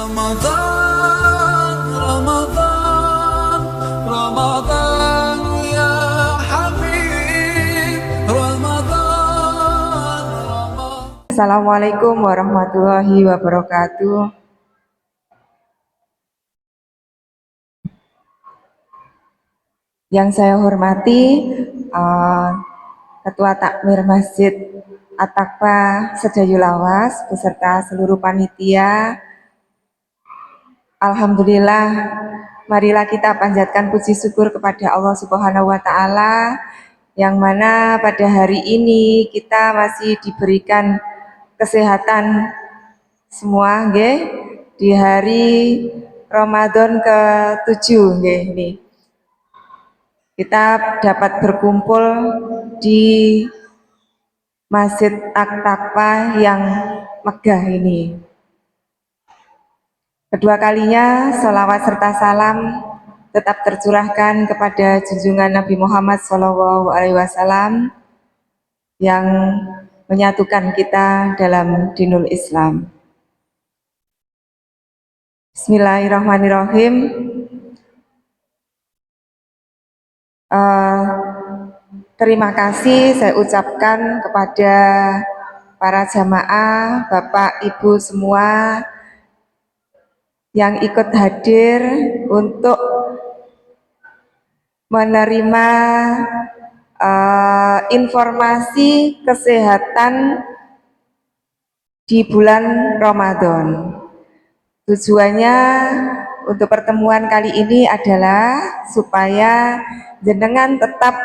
رمضان رمضان رمضان يا حبيب رمضان رمضان. Assalamualaikum warahmatullahi wabarakatuh. Yang saya hormati Ketua Takmir Masjid At-Taqwa Sedayulawas beserta seluruh panitia. Alhamdulillah, marilah kita panjatkan puji syukur kepada Allah Subhanahu wa Ta'ala, yang mana pada hari ini kita masih diberikan kesehatan semua, nggih, di hari Ramadan ke-7, nggih, ini kita dapat berkumpul di Masjid At-Taqwa yang megah ini. Kedua kalinya sholawat serta salam tetap tercurahkan kepada junjungan Nabi Muhammad SAW yang menyatukan kita dalam dinul Islam. Bismillahirrahmanirrahim. Terima kasih saya ucapkan kepada para jamaah, Bapak, Ibu semua yang ikut hadir untuk menerima informasi kesehatan di bulan Ramadan. Tujuannya untuk pertemuan kali ini adalah supaya jenengan tetap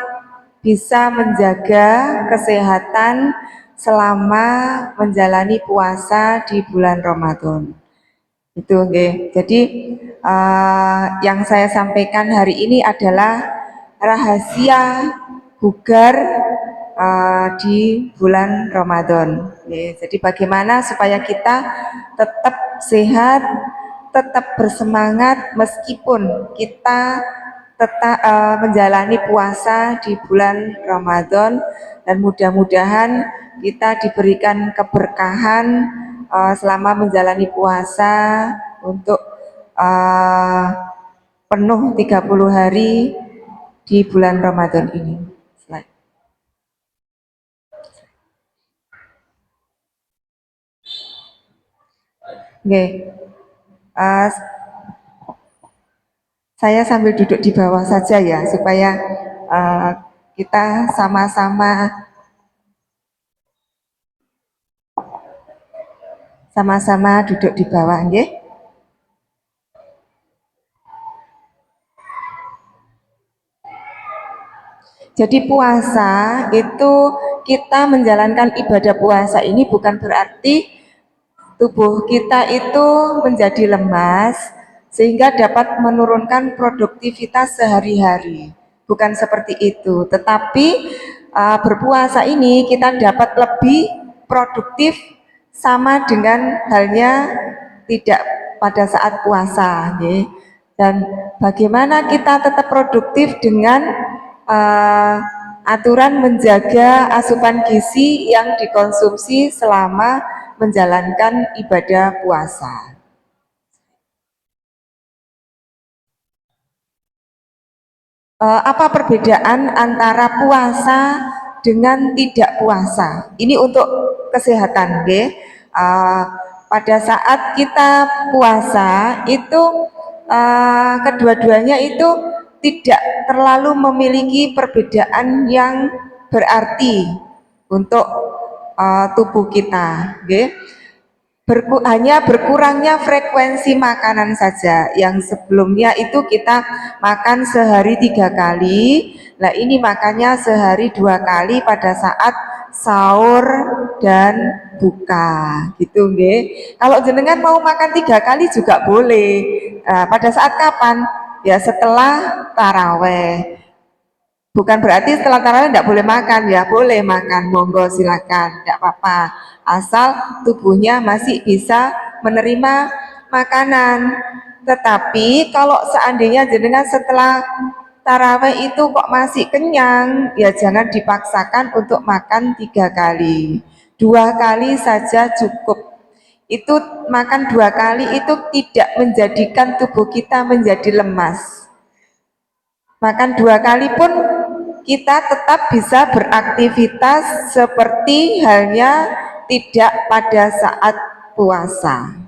bisa menjaga kesehatan selama menjalani puasa di bulan Ramadan. Itu, okay. Jadi yang saya sampaikan hari ini adalah rahasia bugar di bulan Ramadan. Okay. Jadi bagaimana supaya kita tetap sehat, tetap bersemangat meskipun kita tetap menjalani puasa di bulan Ramadan, dan mudah-mudahan kita diberikan keberkahan selama menjalani puasa untuk penuh 30 hari di bulan Ramadan ini. Saya sambil duduk di bawah saja ya, supaya kita sama-sama duduk di bawah, nggih. Jadi puasa itu, kita menjalankan ibadah puasa ini bukan berarti tubuh kita itu menjadi lemas sehingga dapat menurunkan produktivitas sehari-hari. Bukan seperti itu, tetapi berpuasa ini kita dapat lebih produktif sama dengan halnya tidak pada saat puasa, okay? Dan bagaimana kita tetap produktif dengan aturan menjaga asupan gizi yang dikonsumsi selama menjalankan ibadah puasa. Apa perbedaan antara puasa dengan tidak puasa? Ini untuk kesehatan, okay? Pada saat kita puasa itu kedua-duanya itu tidak terlalu memiliki perbedaan yang berarti untuk tubuh kita, okay? Hanya berkurangnya frekuensi makanan saja. Yang sebelumnya itu kita makan sehari 3 kali, nah ini makannya sehari 2 kali pada saat sahur dan buka, gitu nggih. Kalau jenengan mau makan 3 kali juga boleh. Pada saat kapan? Ya setelah taraweh. Bukan berarti setelah tarawih tidak boleh makan, ya boleh makan, monggo silakan, tidak apa-apa, asal tubuhnya masih bisa menerima makanan. Tetapi kalau seandainya jenengan setelah tarawih itu kok masih kenyang, ya jangan dipaksakan untuk makan 3 kali, 2 kali saja cukup. itu makan 2 kali itu tidak menjadikan tubuh kita menjadi lemas. Makan 2 kali pun kita tetap bisa beraktivitas seperti halnya tidak pada saat puasa.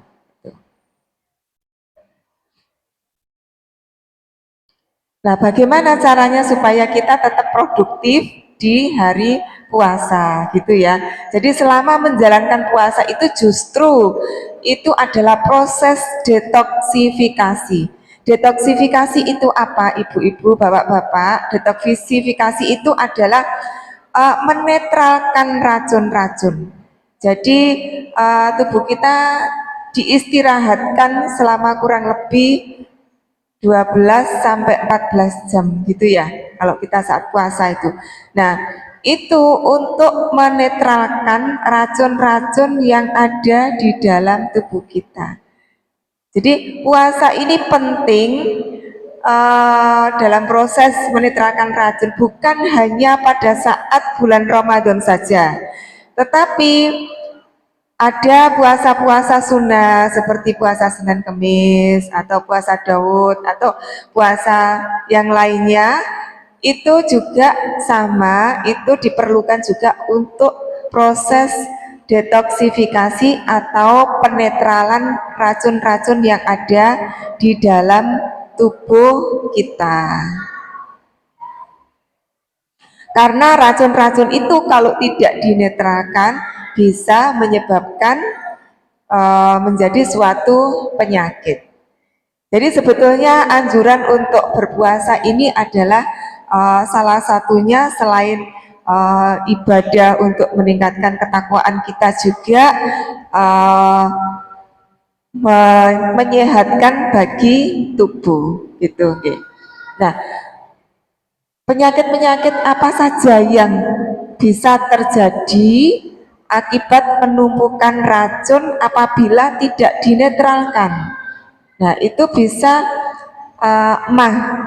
Nah, bagaimana caranya supaya kita tetap produktif di hari puasa gitu ya. Jadi selama menjalankan puasa itu justru itu adalah proses detoksifikasi. Detoksifikasi itu apa, ibu-ibu, bapak-bapak? Detoksifikasi itu adalah menetralkan racun-racun. Jadi tubuh kita diistirahatkan selama kurang lebih 12 sampai 14 jam gitu ya kalau kita saat puasa itu. Nah, itu untuk menetralkan racun-racun yang ada di dalam tubuh kita. Jadi puasa ini penting dalam proses menetralkan racun, bukan hanya pada saat bulan Ramadan saja, tetapi ada puasa-puasa sunnah seperti puasa Senin Kemis atau puasa Daud atau puasa yang lainnya, itu juga sama, itu diperlukan juga untuk proses detoksifikasi atau penetralan racun-racun yang ada di dalam tubuh kita. Karena racun-racun itu kalau tidak dinetralkan bisa menyebabkan menjadi suatu penyakit. Jadi sebetulnya anjuran untuk berpuasa ini adalah salah satunya selain ibadah untuk meningkatkan ketakwaan kita juga menyehatkan bagi tubuh gitu. Nah, penyakit-penyakit apa saja yang bisa terjadi akibat penumpukan racun apabila tidak dinetralkan? Nah, itu bisa mah.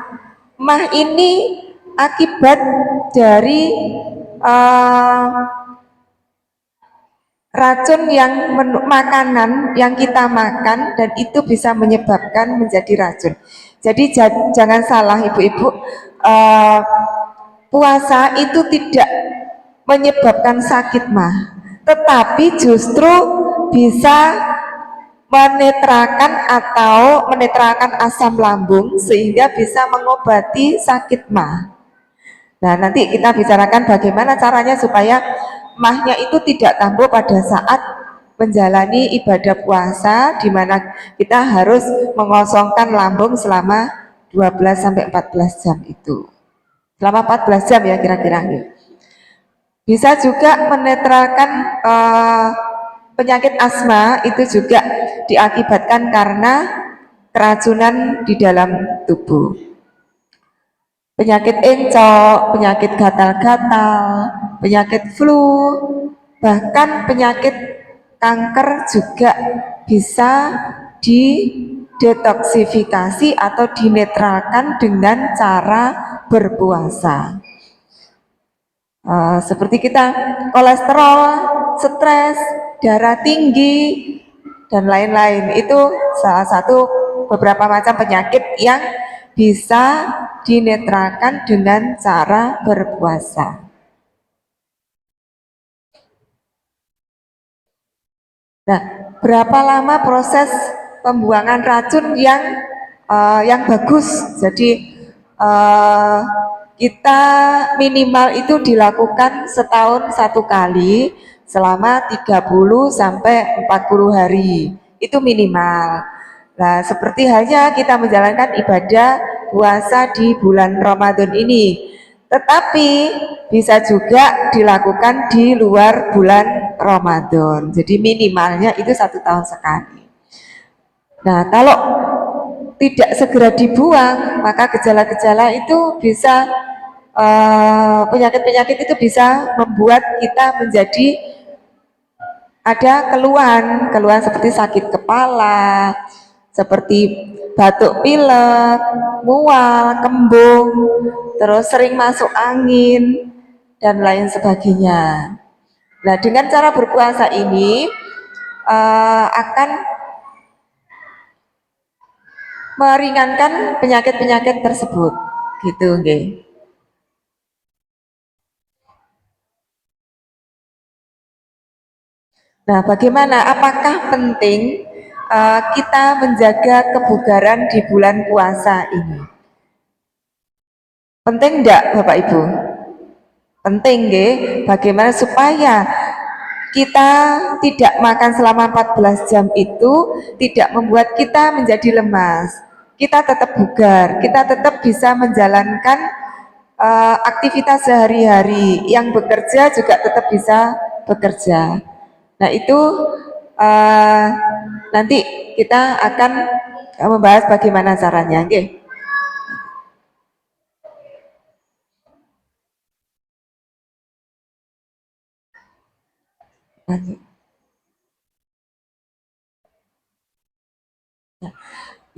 Mah ini akibat dari racun yang makanan yang kita makan dan itu bisa menyebabkan menjadi racun. Jadi jangan salah ibu-ibu, puasa itu tidak menyebabkan sakit mah, tetapi justru bisa menetralkan asam lambung sehingga bisa mengobati sakit mah. Nah, nanti kita bicarakan bagaimana caranya supaya mahnya itu tidak kambuh pada saat menjalani ibadah puasa, di mana kita harus mengosongkan lambung selama 12 sampai 14 jam itu. Selama 14 jam ya kira-kira. Bisa juga menetralkan penyakit asma, itu juga diakibatkan karena keracunan di dalam tubuh. Penyakit encok, penyakit gatal-gatal, penyakit flu, bahkan penyakit kanker juga bisa didetoksifikasi atau dinetralkan dengan cara berpuasa. Seperti kita kolesterol, stres, darah tinggi, dan lain-lain, itu salah satu beberapa macam penyakit yang bisa dinetralkan dengan cara berpuasa. Nah, berapa lama proses pembuangan racun yang bagus? Jadi kita minimal itu dilakukan setahun 1 kali selama 30 sampai 40 hari. Itu minimal. Nah, seperti halnya kita menjalankan ibadah puasa di bulan Ramadan ini. Tetapi bisa juga dilakukan di luar bulan Ramadan. Jadi minimalnya itu 1 tahun sekali. Nah, kalau tidak segera dibuang, maka gejala-gejala itu bisa penyakit-penyakit itu bisa membuat kita menjadi ada keluhan seperti sakit kepala, seperti batuk pilek, mual, kembung, terus sering masuk angin, dan lain sebagainya. Nah, dengan cara berpuasa ini akan meringankan penyakit-penyakit tersebut gitu nggih. Nah, bagaimana? Apakah penting kita menjaga kebugaran di bulan puasa ini? Penting enggak, Bapak Ibu? Penting, nggih. Bagaimana supaya kita tidak makan selama 14 jam itu tidak membuat kita menjadi lemas. Kita tetap bugar, kita tetap bisa menjalankan aktivitas sehari-hari. Yang bekerja juga tetap bisa bekerja. Nah, itu uh, nanti kita akan membahas bagaimana caranya. Oke.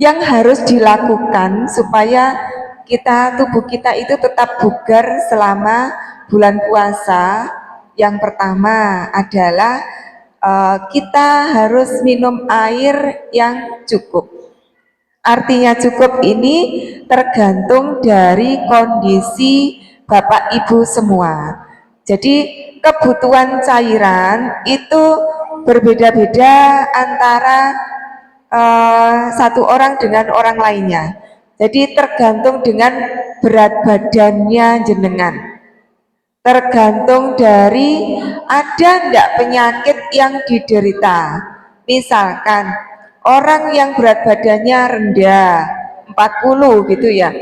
Yang harus dilakukan supaya tubuh kita itu tetap bugar selama bulan puasa, yang pertama adalah kita harus minum air yang cukup. Artinya cukup ini tergantung dari kondisi Bapak Ibu semua. Jadi kebutuhan cairan itu berbeda-beda antara satu orang dengan orang lainnya. Jadi tergantung dengan berat badannya jenengan. Tergantung dari ada enggak penyakit yang diderita. Misalkan orang yang berat badannya rendah 40 gitu ya,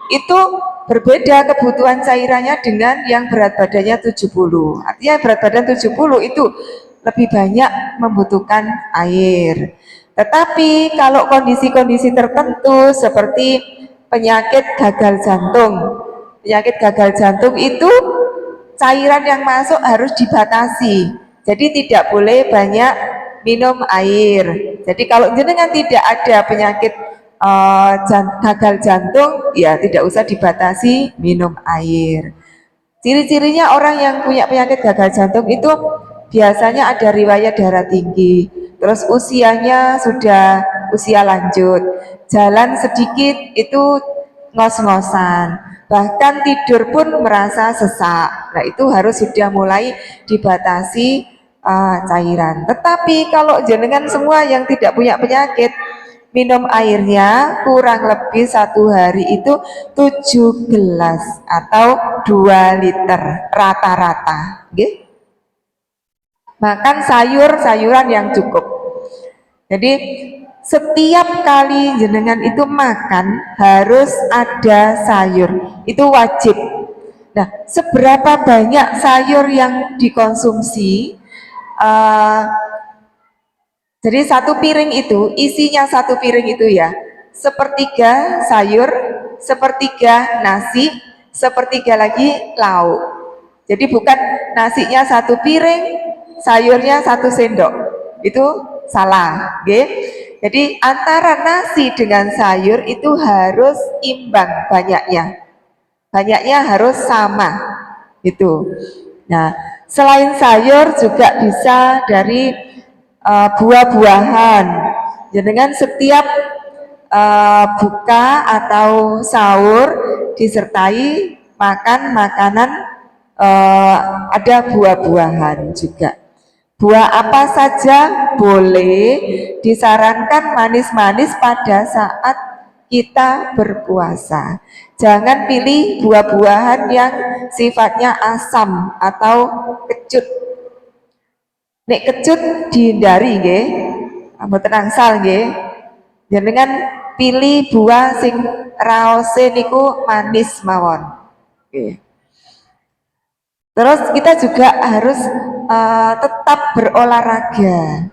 itu berbeda kebutuhan cairannya dengan yang berat badannya 70. Artinya berat badan 70 itu lebih banyak membutuhkan air. Tetapi kalau kondisi-kondisi tertentu seperti penyakit gagal jantung itu cairan yang masuk harus dibatasi. Jadi tidak boleh banyak minum air. Jadi kalau jenengan tidak ada penyakit gagal jantung, ya tidak usah dibatasi minum air. Ciri-cirinya orang yang punya penyakit gagal jantung itu biasanya ada riwayat darah tinggi, terus usianya sudah usia lanjut, jalan sedikit itu ngos-ngosan, bahkan tidur pun merasa sesak. Nah, itu harus sudah mulai dibatasi cairan. Tetapi kalau jenengan semua yang tidak punya penyakit, minum airnya kurang lebih satu hari itu 7 gelas atau 2 liter rata-rata. Makan sayur-sayuran yang cukup. Jadi setiap kali jenengan itu makan harus ada sayur, itu wajib. Nah, seberapa banyak sayur yang dikonsumsi? Jadi satu piring itu, isinya satu piring itu ya, sepertiga sayur, sepertiga nasi, sepertiga lagi lauk. Jadi bukan nasinya satu piring, sayurnya satu sendok. Itu salah, okay? Jadi antara nasi dengan sayur itu harus imbang banyaknya. Banyaknya harus sama. Itu. Nah, selain sayur juga bisa dari buah-buahan. Jenengan setiap buka atau sahur disertai makan makanan ada buah-buahan juga. Buah apa saja boleh, disarankan manis-manis pada saat kita berpuasa. Jangan pilih buah-buahan yang sifatnya asam atau kecut. Nek kecut dihindari nggih. Mboten angsal nggih. Jenengan pilih buah sing raose niku manis mawon. Nggih. Terus kita juga harus tetap berolahraga.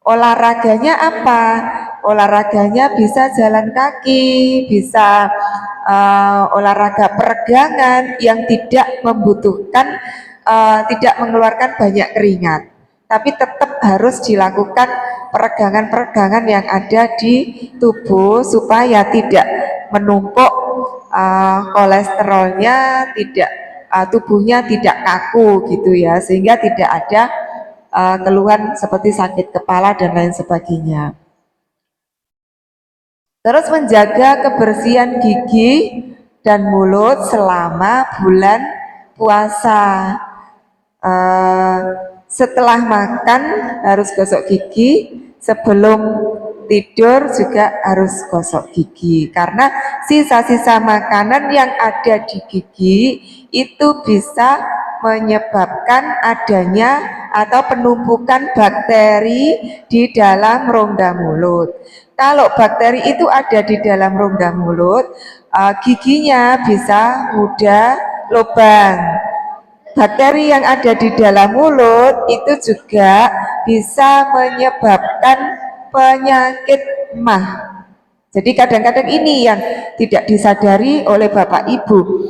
Olahraganya apa? Olahraganya bisa jalan kaki, bisa olahraga peregangan yang tidak membutuhkan tidak mengeluarkan banyak keringat, tapi tetap harus dilakukan peregangan-peregangan yang ada di tubuh supaya tidak menumpuk kolesterolnya, tidak tubuhnya tidak kaku gitu ya, sehingga tidak ada keluhan seperti sakit kepala dan lain sebagainya. Terus menjaga kebersihan gigi dan mulut selama bulan puasa. Eh, Setelah makan harus gosok gigi, sebelum tidur juga harus gosok gigi, karena sisa-sisa makanan yang ada di gigi itu bisa menyebabkan adanya atau penumpukan bakteri di dalam rongga mulut. Kalau bakteri itu ada di dalam rongga mulut, giginya bisa mudah lubang. Bakteri yang ada di dalam mulut itu juga bisa menyebabkan penyakit MAH. Jadi kadang-kadang ini yang tidak disadari oleh Bapak Ibu.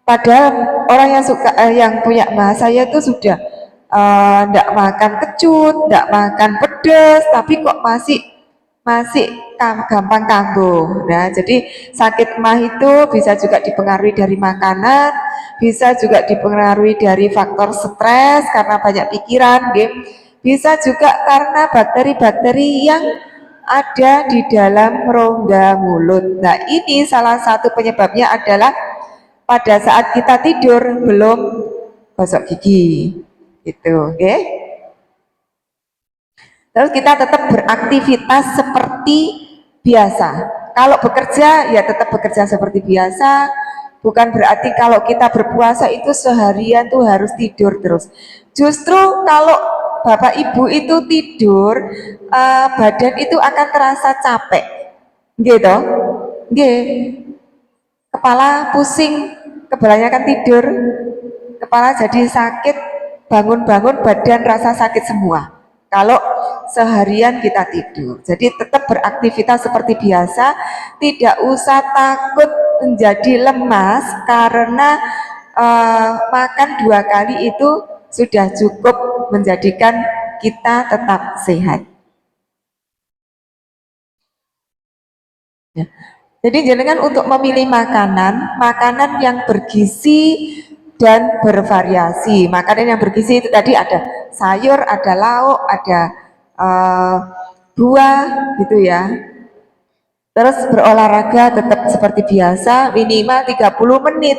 Padahal orang yang suka yang punya MAH, saya itu sudah tidak makan kecut, tidak makan pedas, tapi kok masih gampang kambuh. Nah, jadi sakit MAH itu bisa juga dipengaruhi dari makanan, bisa juga dipengaruhi dari faktor stres karena banyak pikiran, bisa juga karena bakteri-bakteri yang ada di dalam rongga mulut. Nah, ini salah satu penyebabnya adalah pada saat kita tidur belum gosok gigi, gitu, oke? Terus kita tetap beraktivitas seperti biasa. Kalau bekerja ya tetap bekerja seperti biasa. Bukan berarti kalau kita berpuasa itu seharian tuh harus tidur terus. Justru kalau Bapak Ibu itu tidur, badan itu akan terasa capek, gitu, kepala pusing, kebanyakan tidur, kepala jadi sakit, bangun-bangun badan rasa sakit semua. Kalau seharian kita tidur, jadi tetap beraktivitas seperti biasa, tidak usah takut menjadi lemas karena makan 2 kali itu sudah cukup menjadikan kita tetap sehat. Ya. Jadi jenengan untuk memilih makanan yang bergizi dan bervariasi. Makanan yang bergizi itu tadi ada sayur, ada lauk, ada buah gitu ya. Terus berolahraga tetap seperti biasa minimal 30 menit.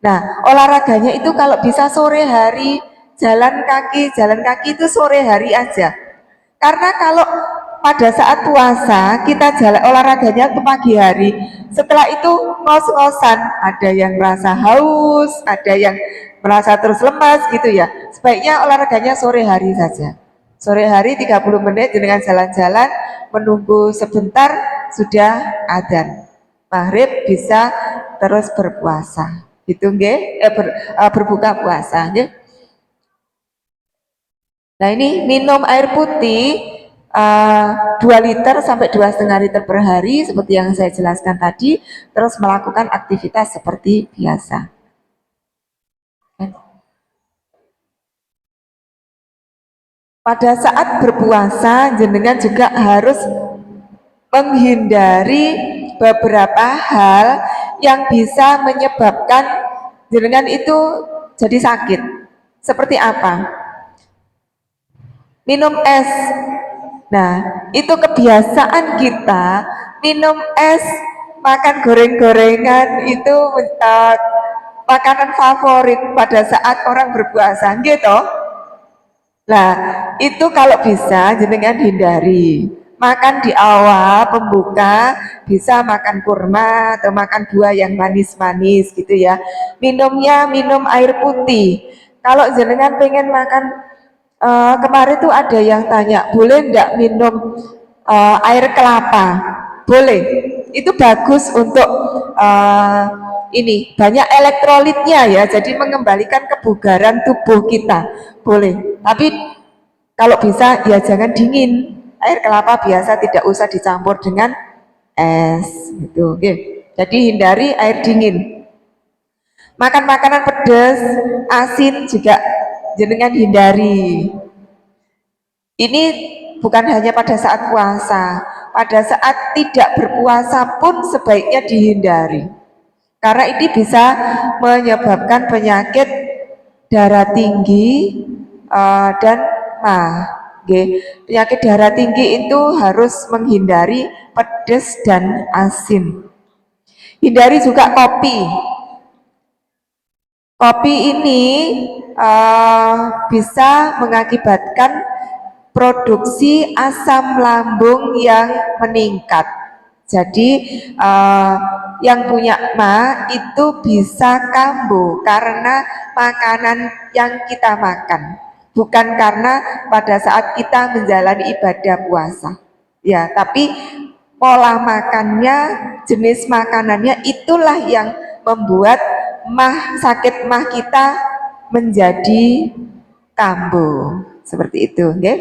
Nah, olahraganya itu kalau bisa sore hari, jalan kaki itu sore hari aja. Karena kalau pada saat puasa kita jalan olahraganya ke pagi hari, setelah itu ngos-ngosan, ada yang merasa haus, ada yang merasa terus lemas gitu ya. Sebaiknya olahraganya sore hari saja. Sore hari 30 menit dengan jalan-jalan, menunggu sebentar sudah adzan. Maghrib bisa terus berpuasa. Gitu nggih, berbuka puasa nggih. Nah, ini minum air putih 2 liter sampai 2,5 liter per hari seperti yang saya jelaskan tadi, terus melakukan aktivitas seperti biasa. Pada saat berpuasa jenengan juga harus menghindari beberapa hal yang bisa menyebabkan jenengan itu jadi sakit. Seperti apa? Minum es. Nah, itu kebiasaan kita minum es, makan goreng-gorengan itu makanan favorit pada saat orang berpuasa, gitu. Nah, itu kalau bisa jenengan hindari. Makan di awal pembuka bisa makan kurma atau makan buah yang manis-manis gitu ya. Minumnya minum air putih. Kalau jenengan pengen makan, kemarin tuh ada yang tanya, boleh enggak minum air kelapa? Boleh. Itu bagus untuk ini banyak elektrolitnya ya, jadi mengembalikan kebugaran tubuh kita. Boleh. Tapi kalau bisa ya jangan dingin. Air kelapa biasa tidak usah dicampur dengan es gitu. Oke. Jadi hindari air dingin. Makan makanan pedas, asin juga jenengan hindari. Ini bukan hanya pada saat puasa, pada saat tidak berpuasa pun sebaiknya dihindari. Karena ini bisa menyebabkan penyakit darah tinggi, dan mah. Penyakit darah tinggi itu harus menghindari pedas dan asin. Hindari juga kopi. Kopi ini bisa mengakibatkan produksi asam lambung yang meningkat. Jadi yang punya ma itu bisa kambuh karena makanan yang kita makan, bukan karena pada saat kita menjalani ibadah puasa. Ya, tapi pola makannya, jenis makanannya itulah yang membuat sakit mah kita menjadi kambuh. Seperti itu, okay?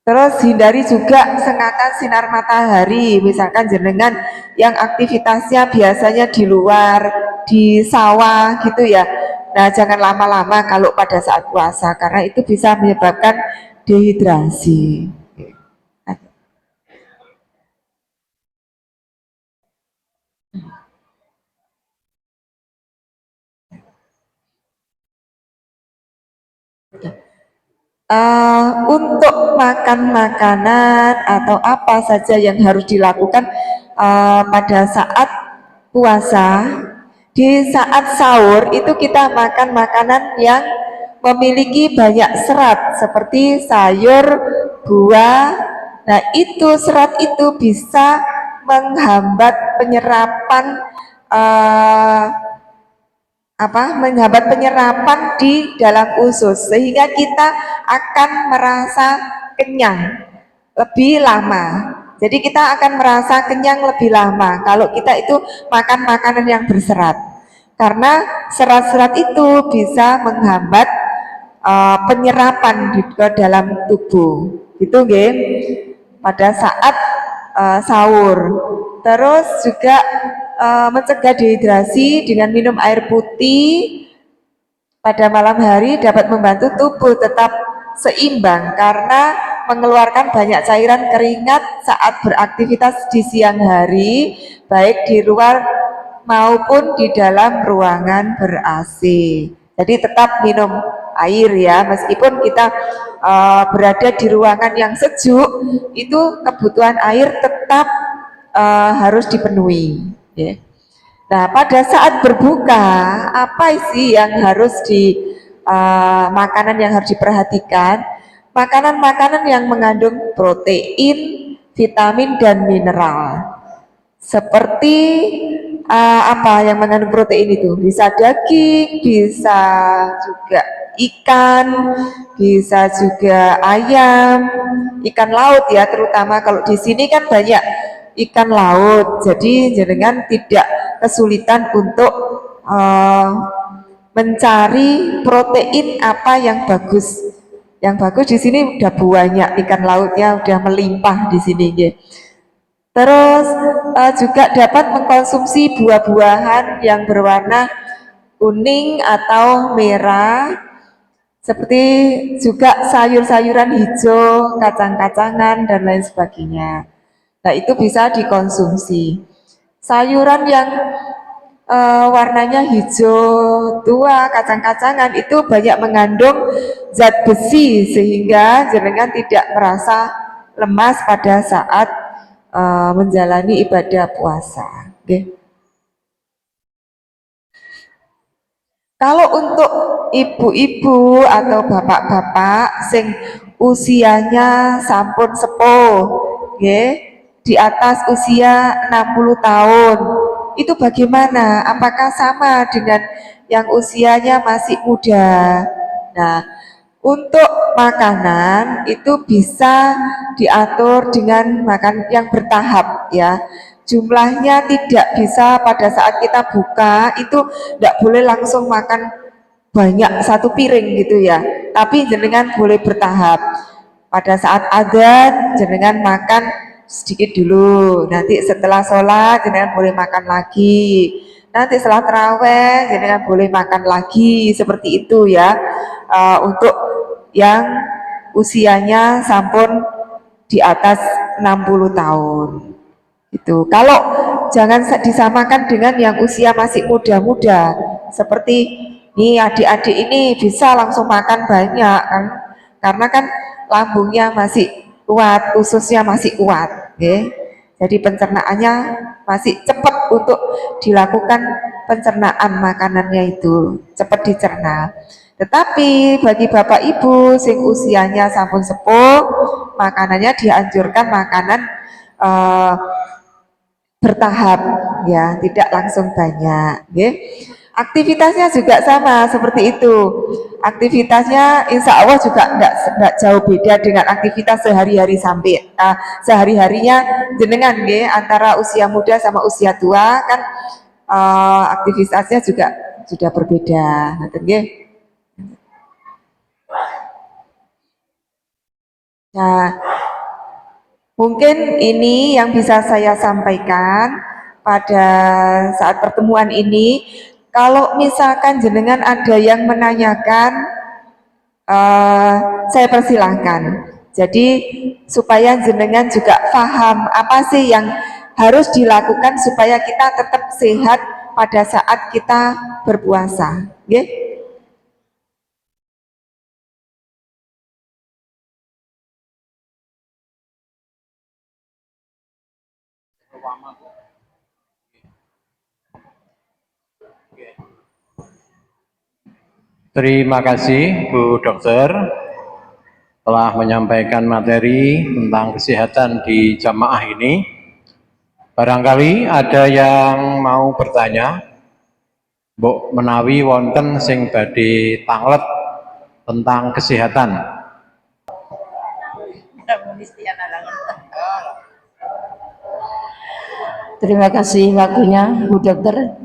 Terus hindari juga sengatan sinar matahari, misalkan jenengan yang aktivitasnya biasanya di luar, di sawah gitu ya. Nah, jangan lama-lama kalau pada saat puasa karena itu bisa menyebabkan dehidrasi. Untuk makan makanan atau apa saja yang harus dilakukan pada saat puasa, di saat sahur itu kita makan makanan yang memiliki banyak serat seperti sayur, buah. Nah, itu serat itu bisa menghambat penyerapan uh, menghambat penyerapan di dalam usus sehingga kita akan merasa kenyang lebih lama. Jadi kita akan merasa kenyang lebih lama kalau kita itu makan makanan yang berserat. Karena serat-serat itu bisa menghambat penyerapan di dalam tubuh. Itu nggih pada saat sahur. Terus juga mencegah dehidrasi dengan minum air putih pada malam hari dapat membantu tubuh tetap seimbang karena mengeluarkan banyak cairan keringat saat beraktivitas di siang hari, baik di luar maupun di dalam ruangan ber-AC. Jadi tetap minum air ya, meskipun kita berada di ruangan yang sejuk, itu kebutuhan air tetap harus dipenuhi. Ya. Nah, pada saat berbuka, apa sih yang harus makanan yang harus diperhatikan? Makanan-makanan yang mengandung protein, vitamin dan mineral. Seperti apa yang mengandung protein itu? Bisa daging, bisa juga ikan, bisa juga ayam, ikan laut ya, terutama kalau di sini kan banyak ikan laut, jadi jenengan tidak kesulitan untuk mencari protein apa yang bagus. Yang bagus di sini udah banyak ikan lautnya, udah melimpah di sini. Terus juga dapat mengkonsumsi buah-buahan yang berwarna kuning atau merah, seperti juga sayur-sayuran hijau, kacang-kacangan dan lain sebagainya. Nah, itu bisa dikonsumsi. Sayuran yang warnanya hijau tua, kacang-kacangan itu banyak mengandung zat besi sehingga jenengan tidak merasa lemas pada saat menjalani ibadah puasa. Okay. Kalau untuk ibu-ibu atau bapak-bapak sing usianya sampun sepuh, okay, di atas usia 60 tahun, itu bagaimana? Apakah sama dengan yang usianya masih muda? Nah, untuk makanan itu bisa diatur dengan makan yang bertahap ya. Jumlahnya tidak bisa pada saat kita buka itu tidak boleh langsung makan banyak satu piring gitu ya. Tapi jenengan boleh bertahap. Pada saat adzan jenengan makan sedikit dulu. Nanti setelah sholat jenengan boleh makan lagi. Nanti setelah terawih jenengan boleh makan lagi seperti itu ya. Untuk yang usianya sampun di atas 60 tahun. Itu. Kalau jangan disamakan dengan yang usia masih muda-muda seperti nih adik-adik ini bisa langsung makan banyak kan, karena kan lambungnya masih kuat, ususnya masih kuat, ya. Jadi pencernaannya masih cepat untuk dilakukan pencernaan makanannya itu cepat dicerna. Tetapi bagi bapak ibu sing usianya sampun sepuh, makanannya dianjurkan makanan eh, bertahap, ya, tidak langsung banyak, ya. Aktivitasnya juga sama seperti itu. Aktivitasnya insya Allah juga enggak jauh beda dengan aktivitas sehari-hari sampai sehari-harinya jenengan, ya, antara usia muda sama usia tua kan aktivitasnya juga sudah berbeda. Nah, mungkin ini yang bisa saya sampaikan pada saat pertemuan ini. Kalau misalkan jenengan ada yang menanyakan, saya persilahkan. Jadi supaya jenengan juga paham apa sih yang harus dilakukan supaya kita tetap sehat pada saat kita berpuasa. Okay? Terima kasih Bu Dokter telah menyampaikan materi tentang kesehatan di jamaah ini. Barangkali ada yang mau bertanya, mbok menawi wonten sing badhe tanglet tentang kesehatan. Terima kasih waktunya Bu Dokter.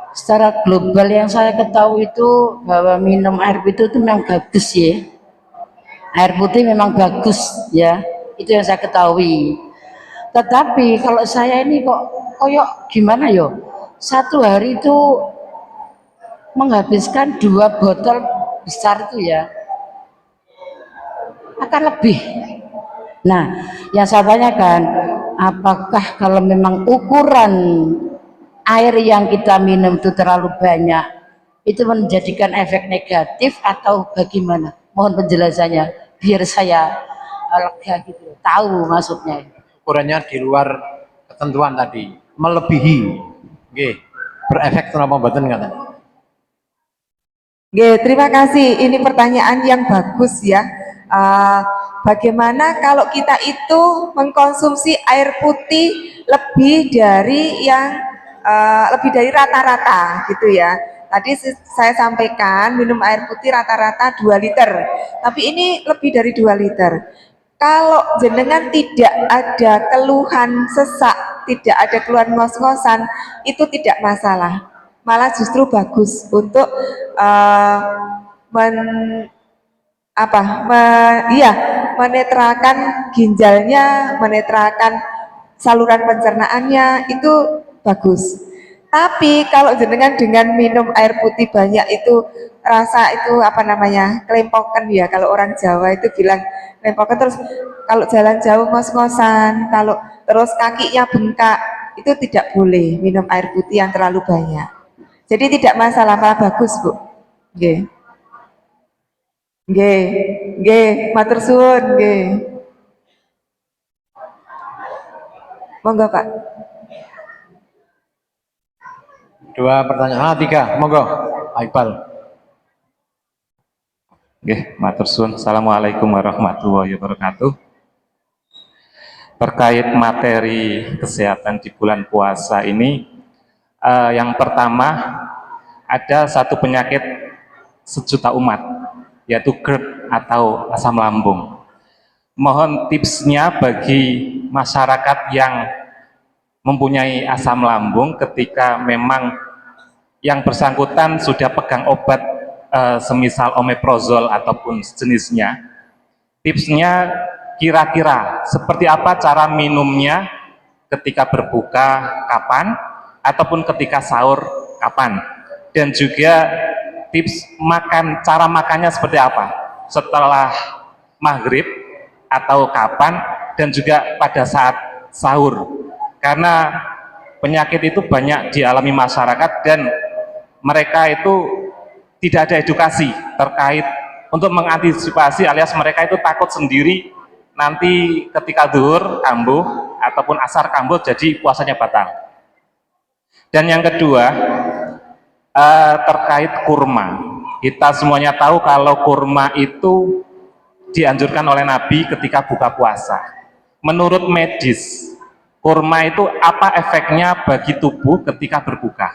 Secara global yang saya ketahui itu bahwa minum air putih itu memang bagus ya. Air putih memang bagus ya, itu yang saya ketahui. Tetapi kalau saya ini kok koyok gimana yo? Satu hari itu menghabiskan 2 botol besar itu ya, akan lebih. Nah, yang saya tanyakan, apakah kalau memang ukuran air yang kita minum itu terlalu banyak, itu menjadikan efek negatif atau bagaimana? Mohon penjelasannya, biar saya lega gitu, tahu maksudnya. Ukurannya di luar ketentuan tadi, melebihi, oke, berefek kenapa mboten ngaten? Terima kasih. Ini pertanyaan yang bagus ya. Bagaimana kalau kita itu mengkonsumsi air putih lebih dari rata-rata gitu ya. Tadi saya sampaikan minum air putih rata-rata 2 liter, tapi ini lebih dari 2 liter. Kalau jenengan tidak ada keluhan sesak, tidak ada keluhan ngos-ngosan, itu tidak masalah. Malah justru bagus untuk uh, men, iya, menetralkan ginjalnya, menetralkan saluran pencernaannya, itu bagus. Tapi kalau jenengan dengan minum air putih banyak itu rasa itu kelempokan ya, kalau orang Jawa itu bilang kelempokan, terus kalau jalan jauh ngos-ngosan, kalau terus kakinya bengkak, itu tidak boleh minum air putih yang terlalu banyak. Jadi tidak masalah, malah bagus Bu. Nggih. Nggih, nggih, matur suwun nggih. Monggo Pak. 2 pertanyaan, 3, monggo, Pak Iqbal. Nggih, matur suwun. Assalamualaikum warahmatullahi wabarakatuh. Terkait materi kesehatan di bulan puasa ini, yang pertama ada satu penyakit sejuta umat, yaitu GERD atau asam lambung. Mohon tipsnya bagi masyarakat yang mempunyai asam lambung ketika memang yang bersangkutan sudah pegang obat semisal omeprazol ataupun sejenisnya. Tipsnya kira-kira seperti apa cara minumnya, ketika berbuka kapan, ataupun ketika sahur kapan, dan juga tips cara makannya seperti apa, setelah maghrib atau kapan, dan juga pada saat sahur, karena penyakit itu banyak dialami masyarakat dan mereka itu tidak ada edukasi terkait untuk mengantisipasi alias mereka itu takut sendiri nanti ketika zuhur kambuh ataupun asar kambuh jadi puasanya batal. Dan yang kedua terkait kurma. Kita semuanya tahu kalau kurma itu dianjurkan oleh Nabi ketika buka puasa. Menurut medis, kurma itu apa efeknya bagi tubuh ketika berbuka?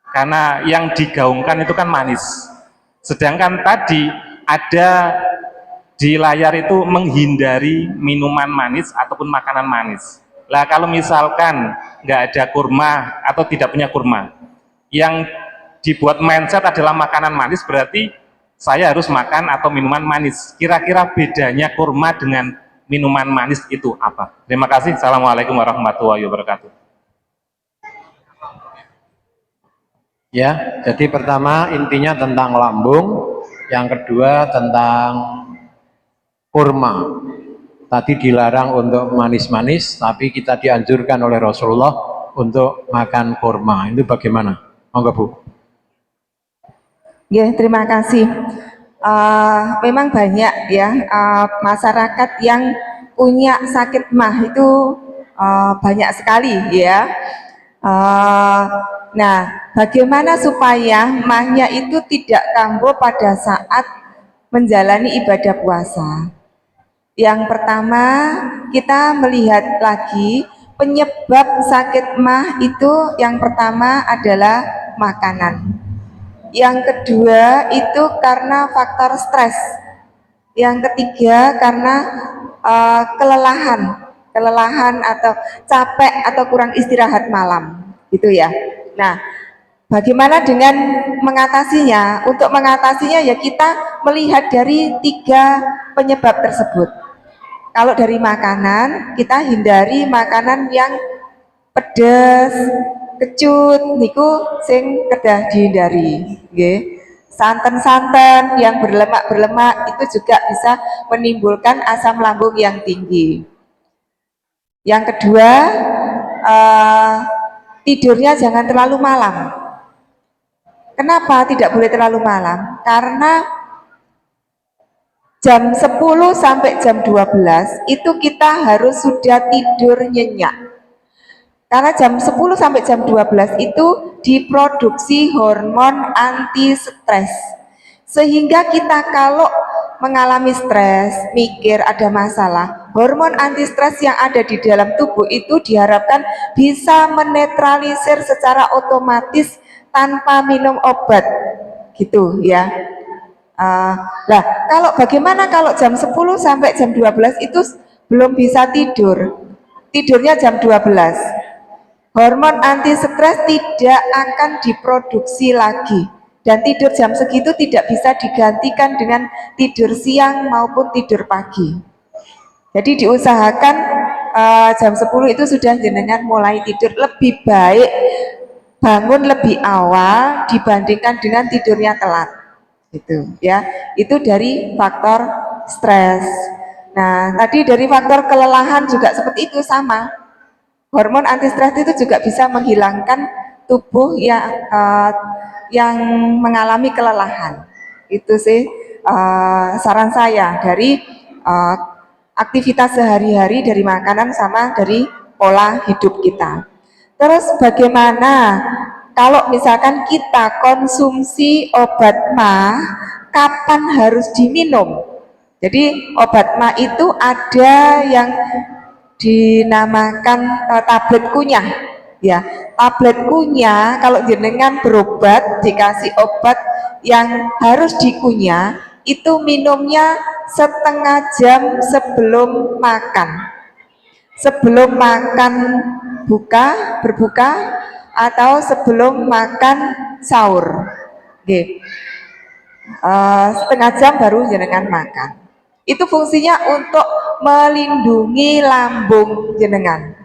Karena yang digaungkan itu kan manis. Sedangkan tadi ada di layar itu menghindari minuman manis ataupun makanan manis. Lah kalau misalkan nggak ada kurma atau tidak punya kurma, yang dibuat mindset adalah makanan manis, berarti saya harus makan atau minuman manis. Kira-kira bedanya kurma dengan minuman manis itu apa? Terima kasih. Assalamualaikum warahmatullahi wabarakatuh. Ya, jadi pertama intinya tentang lambung, yang kedua tentang kurma. Tadi dilarang untuk manis-manis, tapi kita dianjurkan oleh Rasulullah untuk makan kurma. Itu bagaimana? Monggo Bu. Ya, terima kasih. Memang banyak ya masyarakat yang punya sakit mah itu banyak sekali ya. Nah, bagaimana supaya mahnya itu tidak kambuh pada saat menjalani ibadah puasa? Yang pertama, kita melihat lagi penyebab sakit mah itu yang pertama adalah makanan. Yang kedua itu karena faktor stres. Yang ketiga karena kelelahan atau capek atau kurang istirahat malam, gitu ya. Nah, bagaimana dengan mengatasinya? Untuk mengatasinya ya kita melihat dari 3 penyebab tersebut. Kalau dari makanan, kita hindari makanan yang pedas, kecut, niku sing kedah dihindari, nggih. Santan-santan yang berlemak itu juga bisa menimbulkan asam lambung yang tinggi. Yang kedua, tidurnya jangan terlalu malam. Kenapa tidak boleh terlalu malam? Karena jam 10 sampai jam 12 itu kita harus sudah tidur nyenyak. Karena jam 10 sampai jam 12 itu diproduksi hormon anti stres. Sehingga kita kalau mengalami stres, mikir ada masalah, hormon anti stres yang ada di dalam tubuh itu diharapkan bisa menetralisir secara otomatis tanpa minum obat. Gitu ya. Nah, bagaimana kalau jam 10 sampai jam 12 itu belum bisa tidur, tidurnya jam 12, hormon anti stres tidak akan diproduksi lagi, dan tidur jam segitu tidak bisa digantikan dengan tidur siang maupun tidur pagi. Jadi diusahakan jam 10 itu sudah jenengan mulai tidur. Lebih baik bangun lebih awal dibandingkan dengan tidurnya telat. Gitu ya, itu dari faktor stres. Nah, tadi dari faktor kelelahan juga seperti itu, sama. Hormon anti stres itu juga bisa menghilangkan tubuh yang mengalami kelelahan. Itu sih saran saya dari aktivitas sehari-hari, dari makanan sama dari pola hidup kita. Terus bagaimana kalau misalkan kita konsumsi obat mah, kapan harus diminum? Jadi obat mah itu ada yang dinamakan tablet kunyah. Ya, tablet kunyah kalau jenengan berobat dikasih obat yang harus dikunyah, itu minumnya setengah jam sebelum makan. Sebelum makan berbuka atau sebelum makan sahur, setengah jam baru jenengan makan. Itu fungsinya untuk melindungi lambung jenengan,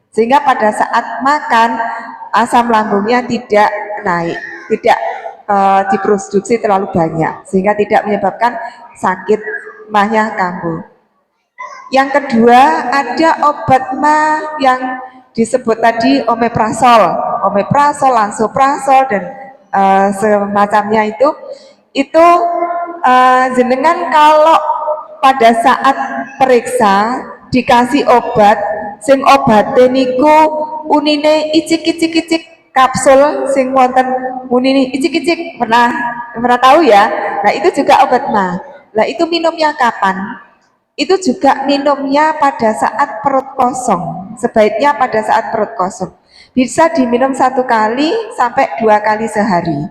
sehingga pada saat makan asam lambungnya tidak naik, tidak diproduksi terlalu banyak, sehingga tidak menyebabkan sakit mahnya kambuh. Yang kedua, ada obat mah yang disebut tadi omeprazol, lansoprazol, dan semacamnya itu jenengan kalau pada saat periksa dikasih obat sing obate niku unine icik-icik kapsul sing wonten unine icik-icik pernah tahu ya. Nah itu juga obat mah. Nah itu minumnya kapan? Itu juga minumnya pada saat perut kosong. Sebaiknya pada saat perut kosong. Bisa diminum 1 kali sampai 2 kali sehari.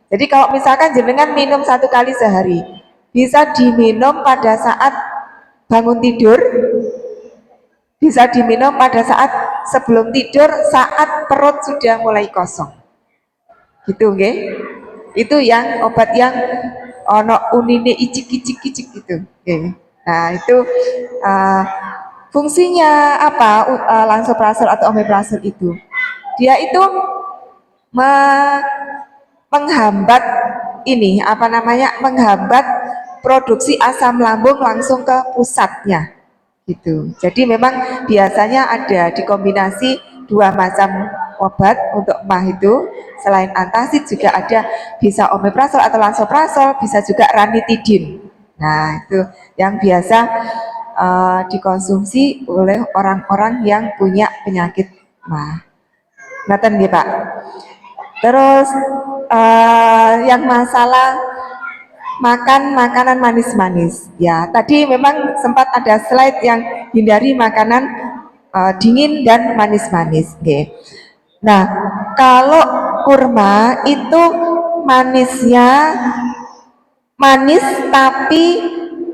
Jadi kalau misalkan jenengan minum 1 kali sehari, bisa diminum pada saat bangun tidur, bisa diminum pada saat sebelum tidur, saat perut sudah mulai kosong. Gitu nggih. Itu yang obat yang ono unine icik-icik gitu. Nggih. Nah, itu fungsinya apa? Lansoprazol atau omeprazol itu. Dia itu menghambat ini apa namanya? Menghambat produksi asam lambung langsung ke pusatnya gitu. Jadi memang biasanya ada dikombinasi 2 macam obat untuk mah itu. Selain antacid juga ada bisa omeprazol atau lansoprazol, bisa juga ranitidin. Nah itu yang biasa dikonsumsi oleh orang-orang yang punya penyakit mah. Ngaten nggih Pak. Terus yang masalah makan makanan manis-manis ya, tadi memang sempat ada slide yang hindari makanan dingin dan manis-manis. Okay. Nah kalau kurma itu manisnya manis tapi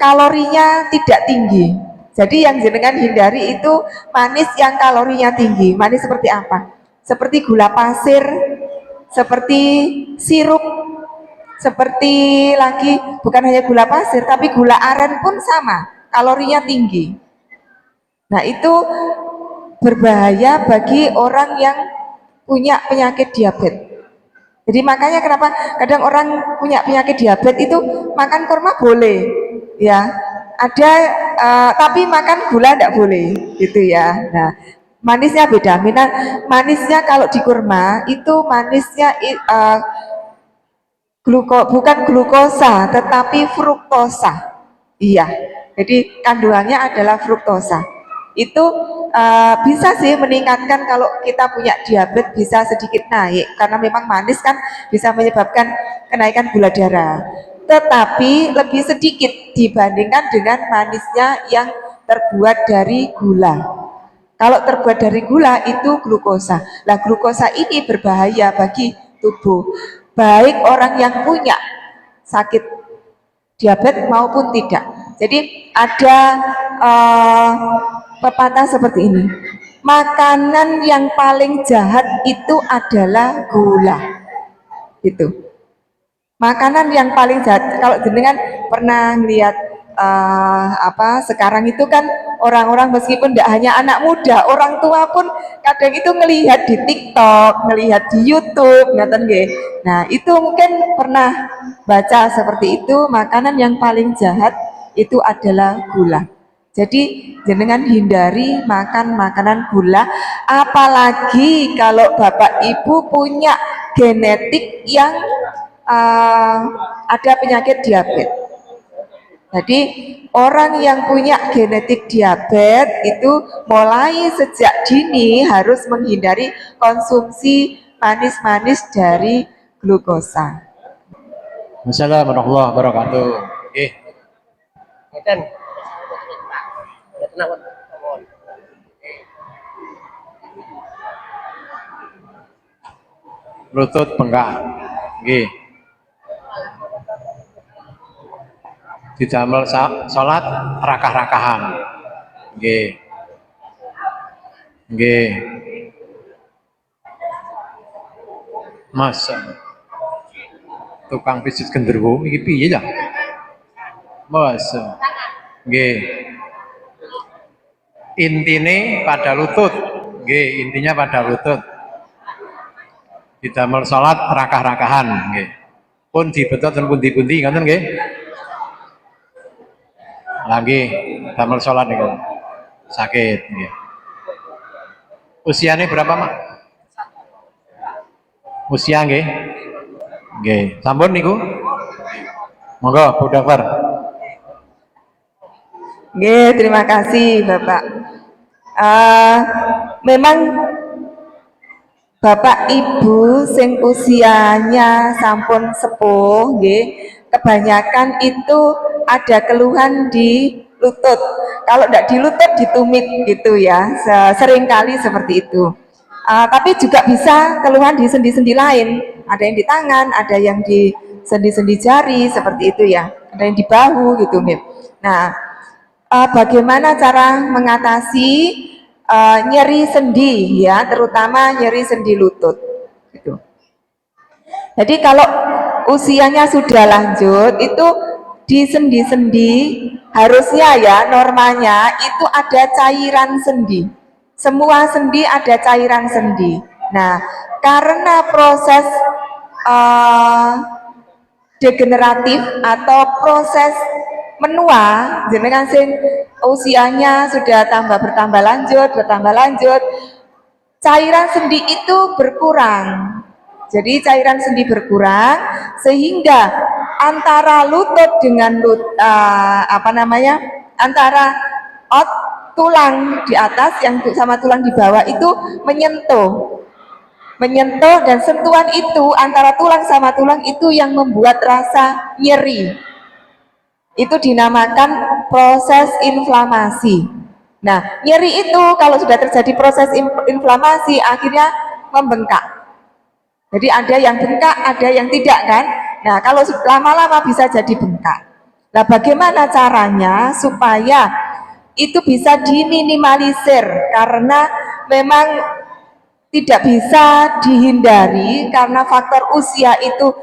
kalorinya tidak tinggi. Jadi yang jenengan hindari itu manis yang kalorinya tinggi. Manis seperti apa? Seperti gula pasir, seperti sirup, seperti lagi bukan hanya gula pasir tapi gula aren pun sama, kalorinya tinggi. Nah itu berbahaya bagi orang yang punya penyakit diabetes. Jadi makanya kenapa kadang orang punya penyakit diabetes itu makan kurma boleh ya, ada tapi makan gula tidak boleh gitu ya. Nah manisnya beda. Manisnya kalau di kurma itu manisnya bukan glukosa tetapi fruktosa. Iya, jadi kandungannya adalah fruktosa. Itu bisa sih meningkatkan kalau kita punya diabetes, bisa sedikit naik karena memang manis kan bisa menyebabkan kenaikan gula darah. Tetapi lebih sedikit dibandingkan dengan manisnya yang terbuat dari gula. Kalau terbuat dari gula itu glukosa. Nah, glukosa ini berbahaya bagi tubuh. Baik orang yang punya sakit diabetes maupun tidak. Jadi ada pepatah seperti ini. Makanan yang paling jahat itu adalah gula. Itu. Makanan yang paling jahat. Kalau jenengan pernah lihat sekarang itu kan orang-orang meskipun tidak hanya anak muda, orang tua pun kadang itu ngelihat di TikTok, ngelihat di YouTube, ngaten nggih. Nah, itu mungkin pernah baca seperti itu, makanan yang paling jahat itu adalah gula. Jadi jenengan hindari makan makanan gula, apalagi kalau Bapak Ibu punya genetik yang ada penyakit diabetes. Jadi orang yang punya genetik diabetes itu mulai sejak dini harus menghindari konsumsi manis-manis dari glukosa. Assalamualaikum warahmatullahi wabarakatuh. Ngeten. Lutut bengkak. Nggih. Didamel salat rakah-rakahan. Nggih. Nggih. Mas tukang pijit genderuwo iki piye ya? Mas. Nggih. Intine pada lutut. Nggih, intinya pada lutut. Didamel salat rakah-rakahan nggih. Pun dibetot ten pundi-pundi ngoten nggih. Lagi damel salat niku. Sakit nggih. Usiane berapa, Mak? Usia nggih? Nggih, sampun niku. Monggo Bu Dokter. Nggih, terima kasih Bapak. Eh, memang Bapak Ibu sing usianya sampun sepuh nggih, kebanyakan itu ada keluhan di lutut. Kalau tidak di lutut, di tumit gitu ya. Seringkali seperti itu. Tapi juga bisa keluhan di sendi-sendi lain. Ada yang di tangan, ada yang di sendi-sendi jari seperti itu ya. Ada yang di bahu gitu nih. Nah, bagaimana cara mengatasi nyeri sendi ya, terutama nyeri sendi lutut gitu. Jadi kalau usianya sudah lanjut itu di sendi-sendi harusnya ya normalnya itu ada cairan sendi. Semua sendi ada cairan sendi. Nah, karena proses degeneratif atau proses menua, jenengan sing usianya sudah bertambah lanjut, cairan sendi itu berkurang. Jadi cairan sendi berkurang sehingga antara lutut dengan antara tulang di atas yang sama tulang di bawah itu menyentuh dan sentuhan itu antara tulang sama tulang itu yang membuat rasa nyeri. Itu dinamakan proses inflamasi. Nah, nyeri itu kalau sudah terjadi proses inflamasi akhirnya membengkak. Jadi ada yang bengkak, ada yang tidak kan? Nah, kalau lama-lama bisa jadi bengkak. Nah, bagaimana caranya supaya itu bisa diminimalisir karena memang tidak bisa dihindari karena faktor usia itu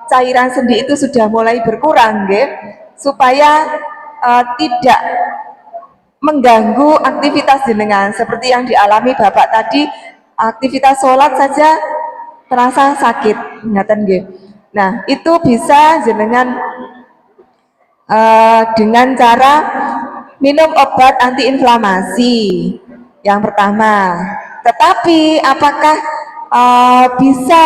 cairan sendi itu sudah mulai berkurang supaya tidak mengganggu aktivitas jenengan seperti yang dialami Bapak tadi, aktivitas sholat saja terasa sakit, ingatan nggih. Nah, itu bisa jenengan dengan cara minum obat antiinflamasi yang pertama. Tetapi apakah bisa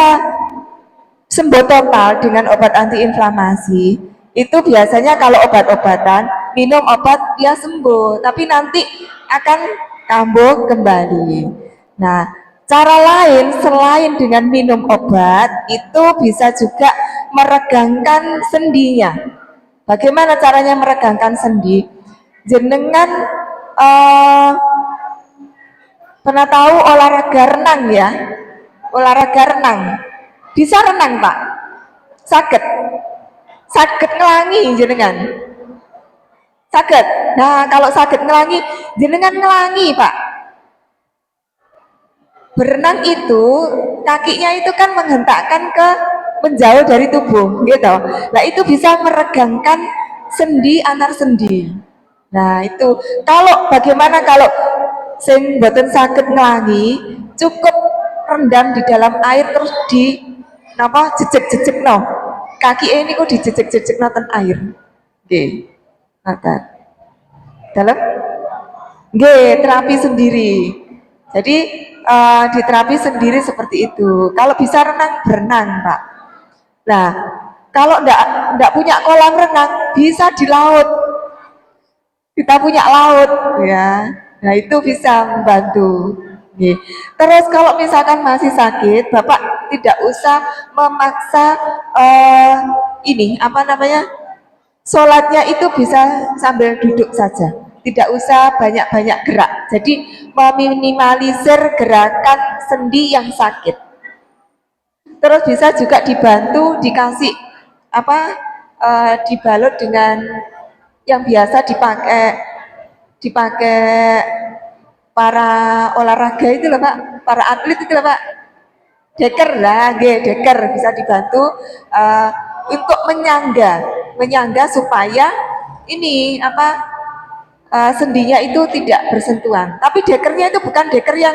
sembuh total dengan obat antiinflamasi? Itu biasanya kalau obat-obatan, minum obat ya sembuh, tapi nanti akan kambuh kembali. Nah, cara lain selain dengan minum obat, itu bisa juga meregangkan sendinya. Bagaimana caranya meregangkan sendi? Jenengan pernah tahu olahraga renang ya? Olahraga renang. Bisa renang, Pak? Saged ngelangi jenengan. Saged. Nah, kalau saged ngelangi, jenengan ngelangi, Pak. Berenang itu kakinya itu kan menghentakkan ke menjauh dari tubuh, gitu. Nah, itu bisa meregangkan sendi antar sendi. Nah, itu bagaimana kalau sing boten saged ngelangi, cukup rendam di dalam air terus jejek-jejek no. Kaki ini kok dijejek-jejek nonton air. Nggih. Ngoten. Dalam nggih, terapi sendiri. Jadi diterapi sendiri seperti itu. Kalau bisa berenang, Pak. Nah, kalau enggak punya kolam renang, bisa di laut. Kita punya laut, ya. Nah, itu bisa membantu. Terus kalau misalkan masih sakit, Bapak tidak usah memaksa sholatnya itu bisa sambil duduk saja, tidak usah banyak-banyak gerak. Jadi meminimalisir gerakan sendi yang sakit. Terus bisa juga dibantu dikasih dibalut dengan yang biasa dipakai para olahraga itu loh Pak, para atlet itu loh Pak, deker lah, deker bisa dibantu untuk menyangga supaya ini sendinya itu tidak bersentuhan. Tapi dekernya itu bukan deker yang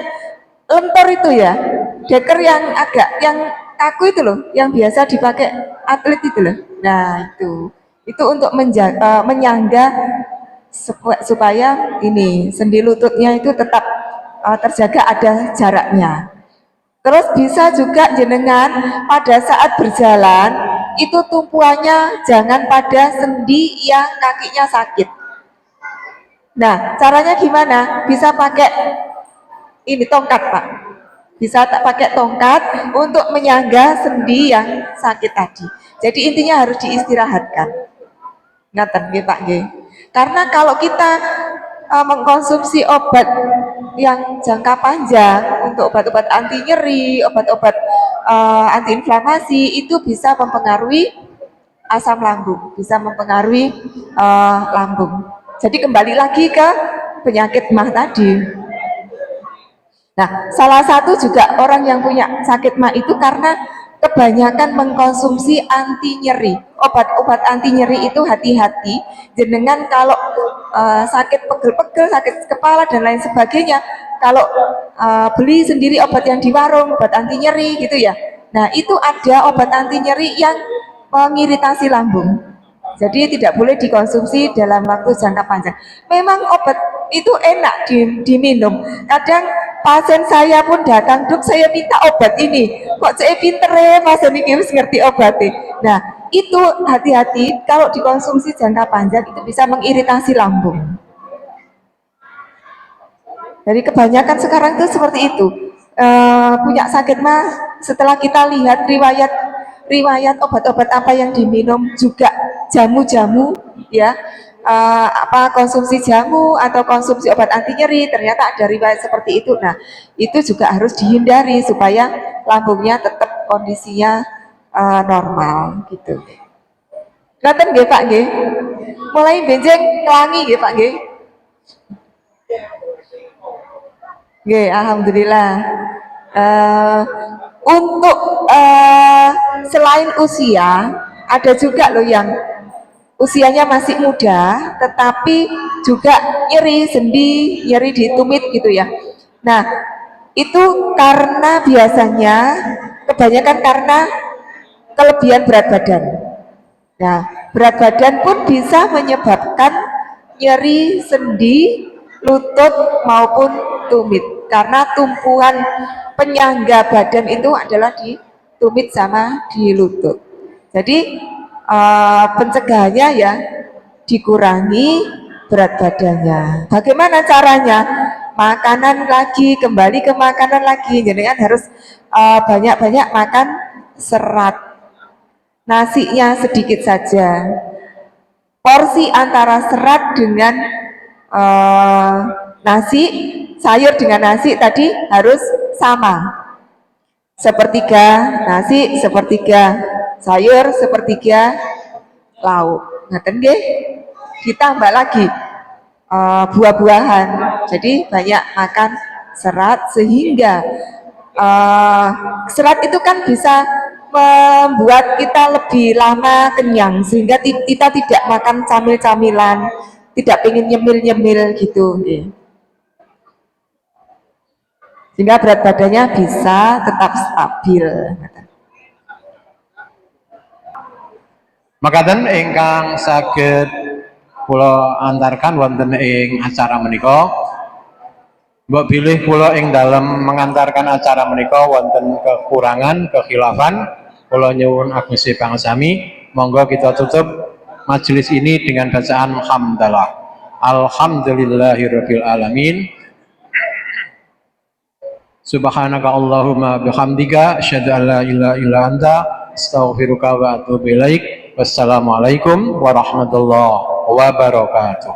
lentur itu ya, deker yang yang kaku itu loh, yang biasa dipakai atlet itu loh. Nah itu untuk menyangga supaya ini sendi lututnya itu tetap terjaga ada jaraknya. Terus bisa juga jenengan pada saat berjalan itu tumpuannya jangan pada sendi yang kakinya sakit. Nah, caranya gimana? Bisa pakai ini tongkat, Pak. Bisa tak pakai tongkat untuk menyangga sendi yang sakit tadi. Jadi intinya harus diistirahatkan. Ngaten nggih, Pak nggih. Karena kalau kita mengkonsumsi obat yang jangka panjang untuk obat-obat anti nyeri, obat-obat anti inflamasi itu bisa mempengaruhi asam lambung, bisa mempengaruhi lambung. Jadi kembali lagi ke penyakit mah tadi. Nah, salah satu juga orang yang punya sakit mah itu karena kebanyakan mengkonsumsi anti nyeri. Obat-obat anti nyeri itu hati-hati. Jenengan kalau sakit pegel-pegel, sakit kepala dan lain sebagainya, kalau beli sendiri obat yang di warung, obat anti nyeri gitu ya. Nah, itu ada obat anti nyeri yang mengiritasi lambung. Jadi tidak boleh dikonsumsi dalam waktu jangka panjang. Memang obat itu enak diminum. Kadang pasien saya pun datang, dok saya minta obat ini. Kok saya pinter ya pasien ini harus ngerti obatnya. Nah itu hati-hati kalau dikonsumsi jangka panjang itu bisa mengiritasi lambung. Jadi kebanyakan sekarang itu seperti itu. Punya sakit mah setelah kita lihat riwayat obat-obat apa yang diminum juga jamu-jamu ya konsumsi jamu atau konsumsi obat anti nyeri ternyata ada riwayat seperti itu. Nah itu juga harus dihindari supaya lambungnya tetap kondisinya normal gitu. Ngaten nggih Pak nggih. Mulai benjeng ngelangi nggih Pak nggih. Nggih, alhamdulillah. Untuk selain usia, ada juga loh yang usianya masih muda, tetapi juga nyeri sendi, nyeri di tumit gitu ya. Nah, itu karena biasanya kebanyakan karena kelebihan berat badan. Nah, berat badan pun bisa menyebabkan nyeri sendi, lutut maupun tumit. Karena tumpuan penyangga badan itu adalah di tumit sama di lutut. Jadi pencegahannya ya dikurangi berat badannya. Bagaimana caranya? Makanan lagi, kembali ke makanan lagi. Jadi kan harus banyak-banyak makan serat. Nasinya sedikit saja. Porsi antara serat dengan nasi, sayur dengan nasi tadi harus sama. Sepertiga nasi, sepertiga sayur, sepertiga lauk. Ngaten nggih? Ditambah lagi buah-buahan. Jadi banyak makan serat sehingga serat itu kan bisa membuat kita lebih lama kenyang sehingga kita tidak makan camil-camilan, tidak pengen nyemil-nyemil gitu. Sehingga berat badannya bisa tetap stabil. Makaten ingkang saged kula antarkan wonten ing acara menika. Mbok bilih kula ing dalem mengantarkan acara menika wonten kekurangan, kekhilafan. Kula nyuwun agungipun pangsami, monggo kita tutup majelis ini dengan bacaan hamdalah. Alhamdulillahirabbil alamin. Subhanaka Allahumma bihamdika asyhadu an la ilaha illa anta astaghfiruka wa atubu ilaik. Wassalamualaikum warahmatullahi wabarakatuh.